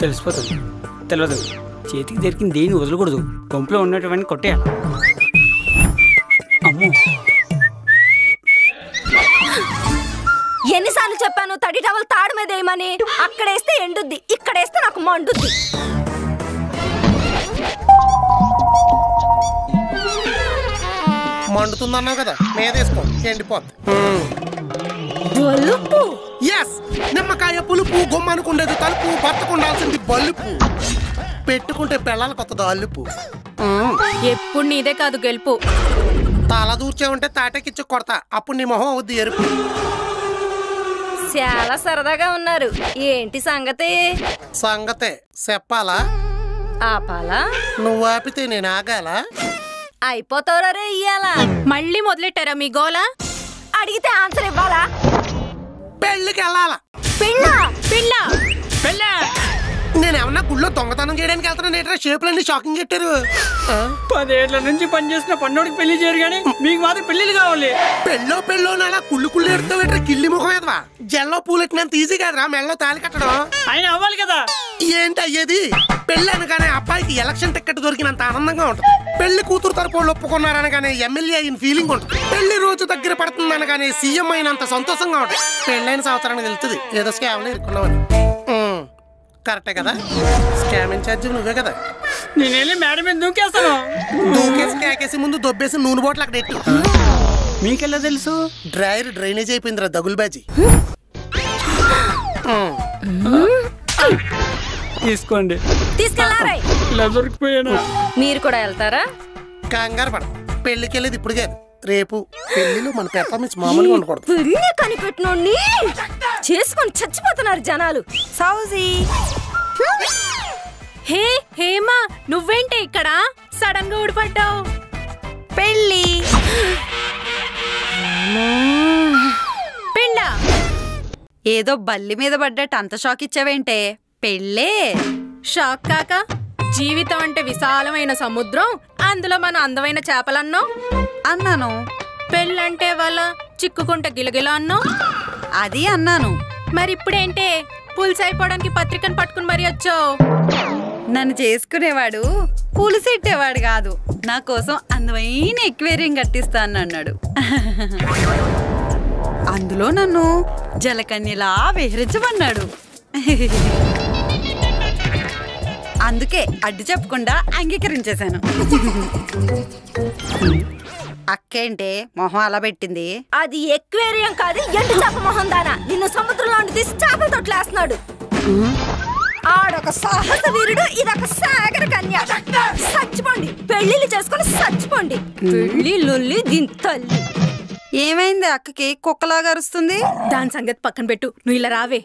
తెలిసిపోతుంది. తెలియదు. చేతికి దొరికింది దేన్ని వదలకూడదు. కొంపులో ఉన్నటువంటి కొట్టేయాలి. అమ్మో, ఎన్నిసార్లు చెప్పాను తడి టవల్ తాడు మీద వేయమని? అక్కడేస్తే ఎండుద్ది, ఇక్కడేస్తే నాకు మండుద్ది. మండుతుందన్నావు కదా, మీదేసుకో ఎండిపోద్ది. బలుపు. నిమ్మకాయ పులుపు, గుమ్మానికి ఉండేది తలుపు, భర్తకు ఉండాల్సింది బలుపు, పెట్టుకుంటే పిల్లలకు వస్తుంది అల్లుపు. ఎప్పుడు నీదే కాదు గెలుపు. తల దూర్చే ఉంటే తాటకిచ్చి కొడతా, అప్పుడు నీ మొహం అవుద్ది ఎరుపు. చాలా సరదాగా ఉన్నారు. ఏంటి సంగతి? సంగతే చెప్పాలా? ఆపాలా? నువ్వు ఆపితే నేను ఆగాలా? అయిపోతారా రే ఇయ్యాలా? మళ్ళీ మొదలెట్టారా మీ గోలా? అడిగితే ఆన్సర్ ఇవ్వాలా? పెళ్ళికి వెళ్ళాలా? పిల్ల పిల్ల పెళ్ళ. నేను ఏమన్నా గుళ్ళో దొంగతనం చేయడానికి వెళ్తాను ఏంటంటే షేపులన్నీ షాకింగ్ పెట్టారు. 10 ఏళ్ల నుంచి పనిచేసిన పన్నోడికి పెళ్లి చేయరు కానీ మీకు మాత్రం పెళ్లిళ్ళు కావాలి. పెళ్ళో నాలా కుళ్ళు కుళ్ళు ఎడతావు ఏంట్రా కిల్లి ముఖం ఎదవా? జల్లో పూలెట్టినంత ఈజీ కాదురా మెళ్ళలో తాళి కట్టడం. ఆయన అవ్వాలి కదా. ఏంటి అయ్యేది? పెళ్ళి అనగానే అబ్బాయికి ఎలక్షన్ టికెట్ దొరికినంత ఆనందంగా ఉంటుంది. పెళ్లి కూతురు తరపు వాళ్ళు ఒప్పుకున్నారనగానే ఎమ్మెల్యే అయిన ఫీలింగ్ ఉంటుంది. పెళ్లి రోజు దగ్గర పడుతుంది అనగానే సీఎం అయినంత సంతోషంగా ఉంటుంది. పెళ్ళైన సంవత్సరానికి వెళ్తుంది ఏదో స్కామ్లో ఇరుక్కున్నామని. కరెక్టే కదా? స్కామ్ ఇన్ఛార్జి నువ్వే కదా? నేను వెళ్ళి మేడం మీద దూకేస్తాను. దూకేసి కేకేసి ముందు దొబ్బేసి నూనె బాటిల్ అక్కడ ఎట్టు. మీకెలా తెలుసు? డ్రైనేజ్ అయిపోయిందిరా దగులు బాజీ. తీసుకోండి. తీసుకెళ్ళారా? ఇలా దొరికిపోయాను. మీరు కూడా వెళ్తారా? కంగారు పడ, పెళ్లికి వెళ్ళేది ఇప్పుడు కాదు రేపు. పెళ్లిలో మన పెర్ఫార్మెన్స్ మామూలుగా ఉండకూడదు. పెళ్లి కనిపెట్టినోడిని చేసుకొని చచ్చిపోతున్నారు జనాలు. సౌజీ. హే హేమా, నువ్వేంటే ఇక్కడ సడన్ గా ఊడిపడ్డావు? పెళ్ళి. పెళ్ళ? ఏదో బల్లి మీద పడ్డట్టు అంత షాక్ ఇచ్చావేంటే? పెళ్ళే. షాక్ కాక జీవితం అంటే విశాలమైన సముద్రం, అందులో మన అందమైన చేపలన్నో అన్నాను. పెళ్ళంటే వాళ్ళ చిక్కుకుంటే గిలగిల అన్నో అది అన్నాను. మరి ఇప్పుడేంటే పులుసు అయిపోవడానికి పత్రికను పట్టుకుని మరీ వచ్చావు? నన్ను చేసుకునేవాడు పులుసెట్టేవాడు కాదు, నా కోసం అందమైన ఎక్వేరియం కట్టిస్తాను అన్నాడు. అందులో నన్ను జలకన్యలా విహరించమన్నాడు. అందుకే అడ్డు చెప్పకుండా అంగీకరించేశాను. అక్కేంటే మొహం అలా పెట్టింది? అది ఎక్వేరియం కాదు, ఎండు చేప మొహం దానా. నిన్ను సముద్రంలో తీసి చేపల తొట్లేస్తున్నాడు. ఆడొక సాహస వీరుడు, ఇదొక సాగర కన్య. చచ్చిపోండి, పెళ్లిళ్ళు చేసుకుని చచ్చిపోండి. పెళ్లి లొల్లి దీని తల్లి. ఏమైంది? అక్కకి కుక్కలాగా అరుస్తుంది. దాని సంగతి పక్కన పెట్టు, నువ్వు ఇలా రావే.